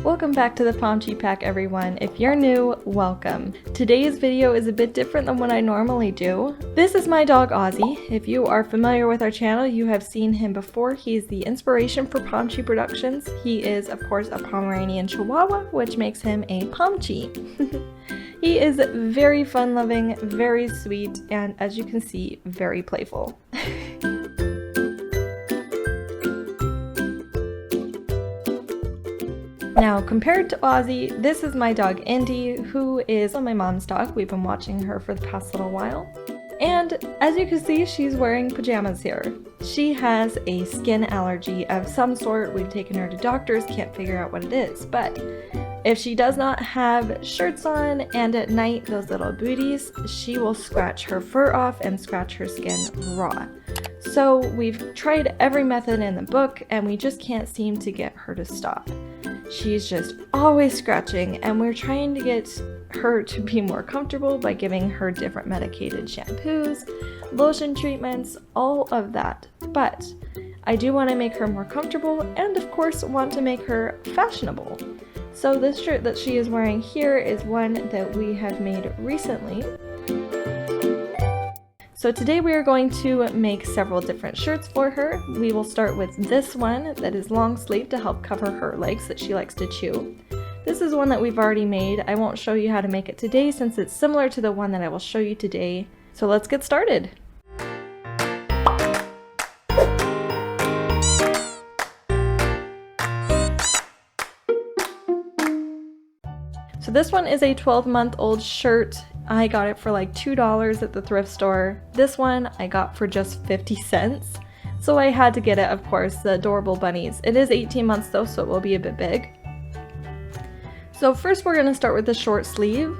Welcome back to the Pomchi Pack, everyone. If you're new, welcome. Today's video is a bit different than what I normally do. This is my dog Ozzy. If you are familiar with our channel, you have seen him before. He's the inspiration for Pomchi Productions. He is, of course, a Pomeranian Chihuahua, which makes him a Pomchi. He is very fun-loving, very sweet, and as you can see, very playful. Now, compared to Ozzy, this is my dog Inde, who is my mom's dog. We've been watching her for the past little while. And as you can see, she's wearing pajamas here. She has a skin allergy of some sort. We've taken her to doctors, can't figure out what it is. But if she does not have shirts on and at night those little booties, she will scratch her fur off and scratch her skin raw. So we've tried every method in the book and we just can't seem to get her to stop. She's just always scratching, and we're trying to get her to be more comfortable by giving her different medicated shampoos, lotion treatments, all of that. But I do want to make her more comfortable and of course want to make her fashionable. So this shirt that she is wearing here is one that we have made recently. So today we are going to make several different shirts for her. We will start with this one that is long sleeve to help cover her legs that she likes to chew. This is one that we've already made. I won't show you how to make it today since it's similar to the one that I will show you today. So let's get started. So this one is a 12-month-old shirt. I got it for like $2 at the thrift store. This one I got for just 50 cents. So I had to get it, of course, the adorable bunnies. It is 18 months though, so it will be a bit big. So first we're going to start with the short sleeve.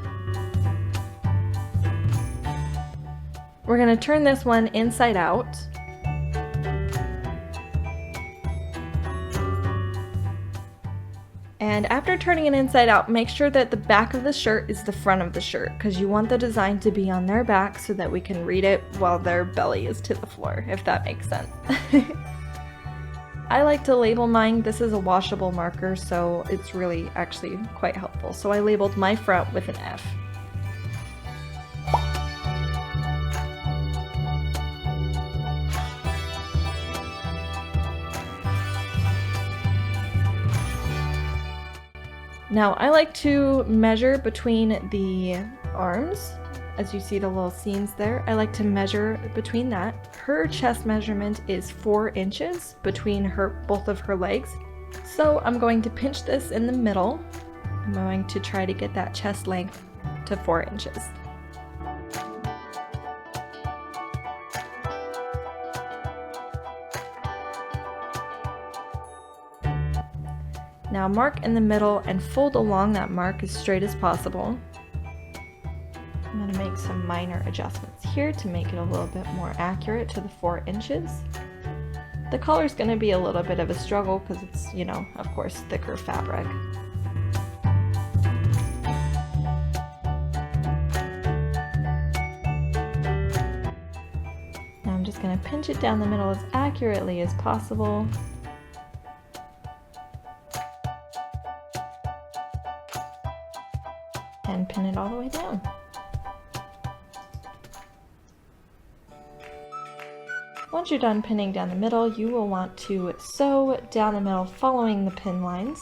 We're going to turn this one inside out. And after turning it inside out, make sure that the back of the shirt is the front of the shirt because you want the design to be on their back so that we can read it while their belly is to the floor, if that makes sense. I like to label mine. This is a washable marker, so it's really actually quite helpful. So I labeled my front with an F. Now I like to measure between the arms, as you see the little seams there. I like to measure between that. Her chest measurement is 4 inches between both of her legs. So I'm going to pinch this in the middle. I'm going to try to get that chest length to 4 inches. Now mark in the middle and fold along that mark as straight as possible. I'm going to make some minor adjustments here to make it a little bit more accurate to the 4 inches. The color is going to be a little bit of a struggle because it's, you know, of course, thicker fabric. Now I'm just going to pinch it down the middle as accurately as possible. And pin it all the way down. Once you're done pinning down the middle, you will want to sew down the middle following the pin lines.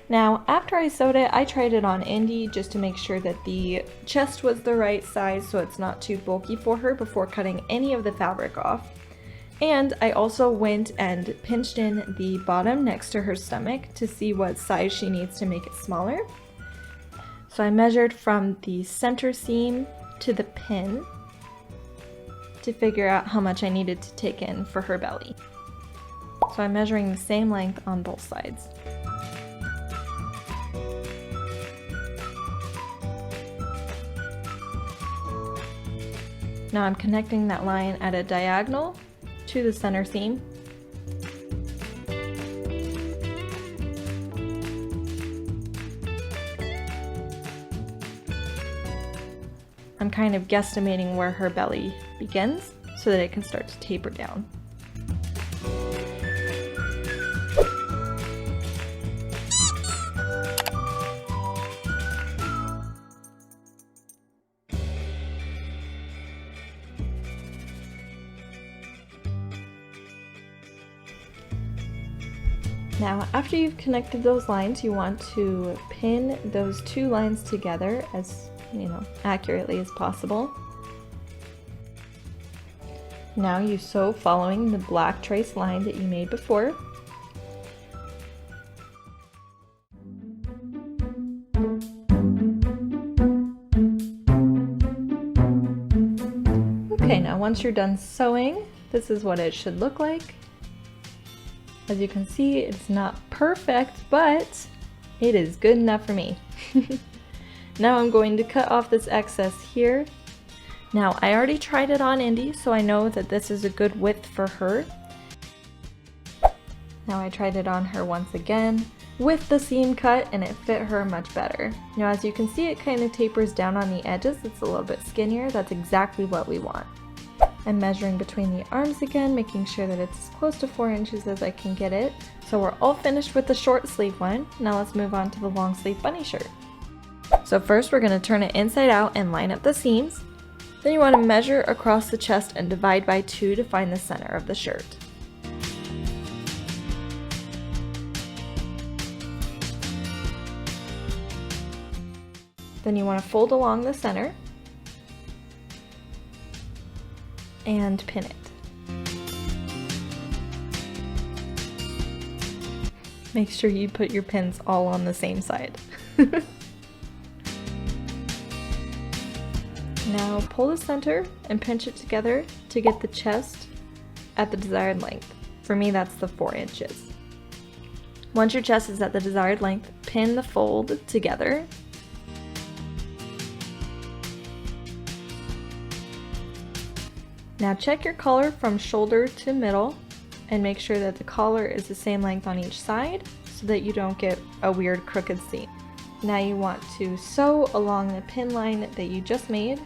Now, after I sewed it, I tried it on Inde just to make sure that the chest was the right size so it's not too bulky for her before cutting any of the fabric off. And I also went and pinched in the bottom next to her stomach to see what size she needs to make it smaller. So I measured from the center seam to the pin to figure out how much I needed to take in for her belly. So I'm measuring the same length on both sides. Now I'm connecting that line at a diagonal to the center seam. I'm kind of guesstimating where her belly begins so that it can start to taper down. Now, after you've connected those lines, you want to pin those two lines together as, accurately as possible. Now you sew following the black trace line that you made before. Okay, now once you're done sewing, this is what it should look like. As you can see, it's not perfect, but it is good enough for me. Now I'm going to cut off this excess here. Now I already tried it on Inde, so I know that this is a good width for her. Now I tried it on her once again with the seam cut and it fit her much better. Now as you can see, it kind of tapers down on the edges. It's a little bit skinnier. That's exactly what we want. I'm measuring between the arms again, making sure that it's as close to 4 inches as I can get it. So we're all finished with the short sleeve one. Now let's move on to the long sleeve bunny shirt. So first we're going to turn it inside out and line up the seams. Then you want to measure across the chest and divide by 2 to find the center of the shirt. Then you want to fold along the center and pin it. Make sure you put your pins all on the same side. Now pull the center and pinch it together to get the chest at the desired length. For me, that's the 4 inches. Once your chest is at the desired length, pin the fold together. Now check your collar from shoulder to middle and make sure that the collar is the same length on each side so that you don't get a weird crooked seam. Now you want to sew along the pin line that you just made.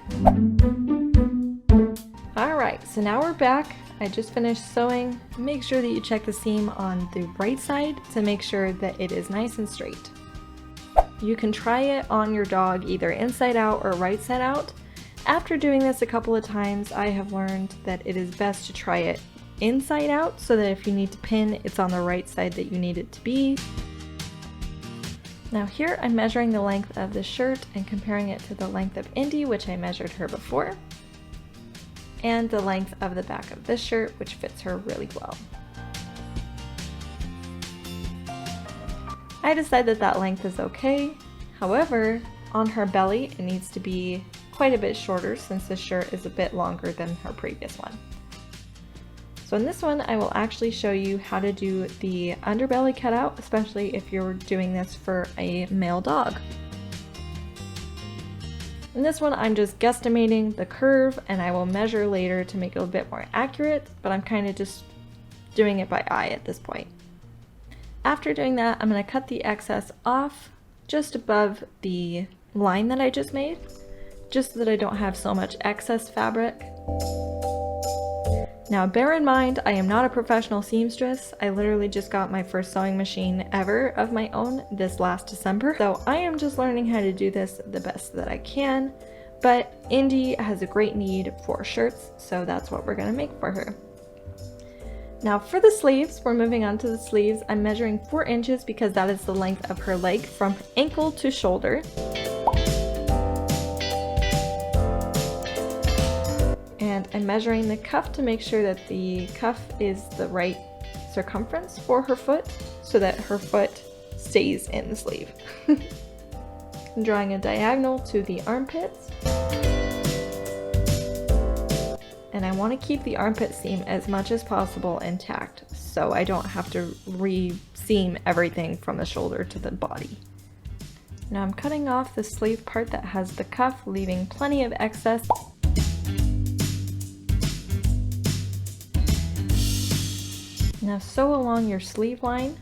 Alright, so now we're back. I just finished sewing. Make sure that you check the seam on the right side to make sure that it is nice and straight. You can try it on your dog either inside out or right side out. After doing this a couple of times, I have learned that it is best to try it inside out so that if you need to pin, it's on the right side that you need it to be. Now here I'm measuring the length of the shirt and comparing it to the length of Inde, which I measured her before, and the length of the back of this shirt, which fits her really well. I decided that length is okay. However, on her belly it needs to be quite a bit shorter since this shirt is a bit longer than her previous one. So in this one, I will actually show you how to do the underbelly cutout, especially if you're doing this for a male dog. In this one, I'm just guesstimating the curve and I will measure later to make it a bit more accurate, but I'm kind of just doing it by eye at this point. After doing that, I'm going to cut the excess off just above the line that I just made, just so that I don't have so much excess fabric. Now bear in mind, I am not a professional seamstress. I literally just got my first sewing machine ever of my own this last December. So I am just learning how to do this the best that I can, but Inde has a great need for shirts, so that's what we're gonna make for her. Now for the sleeves, we're moving on to the sleeves. I'm measuring 4 inches because that is the length of her leg from ankle to shoulder. And I'm measuring the cuff to make sure that the cuff is the right circumference for her foot so that her foot stays in the sleeve. I'm drawing a diagonal to the armpits. And I want to keep the armpit seam as much as possible intact so I don't have to re-seam everything from the shoulder to the body. Now I'm cutting off the sleeve part that has the cuff, leaving plenty of excess. Now sew along your sleeve line.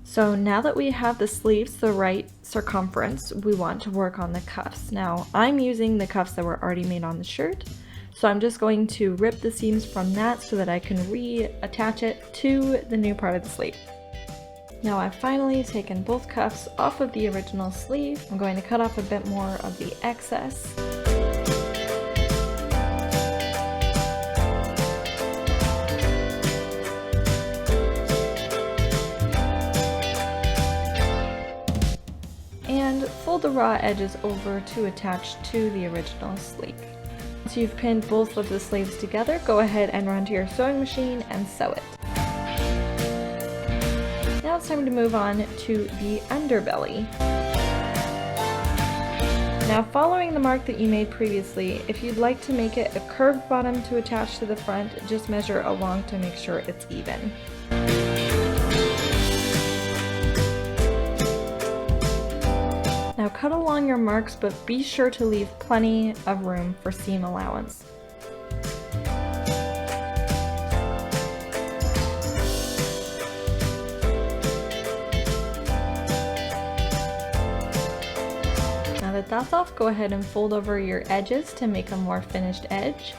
So now that we have the sleeves the right circumference, we want to work on the cuffs. Now I'm using the cuffs that were already made on the shirt, so I'm just going to rip the seams from that so that I can reattach it to the new part of the sleeve. Now I've finally taken both cuffs off of the original sleeve. I'm going to cut off a bit more of the excess. fold the raw edges over to attach to the original sleeve. Once you've pinned both of the sleeves together, go ahead and run to your sewing machine and sew it. Now it's time to move on to the underbelly. Now, following the mark that you made previously, if you'd like to make it a curved bottom to attach to the front, just measure along to make sure it's even. Now cut along your marks, but be sure to leave plenty of room for seam allowance. Now that that's off, go ahead and fold over your edges to make a more finished edge.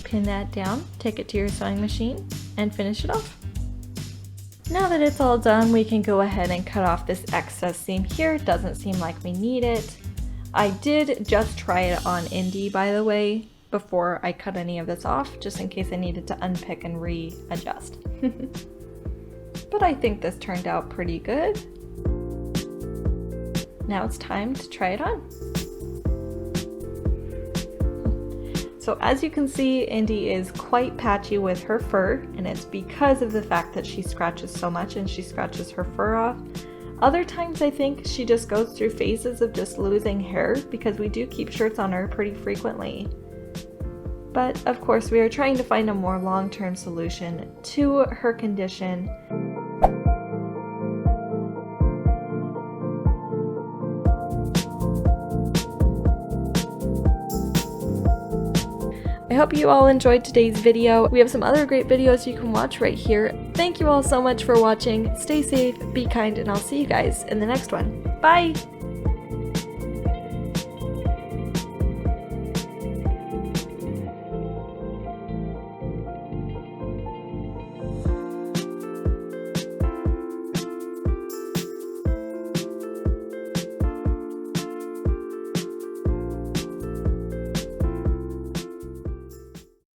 Pin that down, take it to your sewing machine, and finish it off. Now that it's all done, we can go ahead and cut off this excess seam here. It doesn't seem like we need it. I did just try it on Inde, by the way, before I cut any of this off, just in case I needed to unpick and readjust. But I think this turned out pretty good. Now it's time to try it on. So as you can see, Inde is quite patchy with her fur, and it's because of the fact that she scratches so much and she scratches her fur off. Other times I think she just goes through phases of just losing hair, because we do keep shirts on her pretty frequently. But of course we are trying to find a more long-term solution to her condition. I hope you all enjoyed today's video. We have some other great videos you can watch right here. Thank you all so much for watching. Stay safe, be kind, and I'll see you guys in the next one. Bye!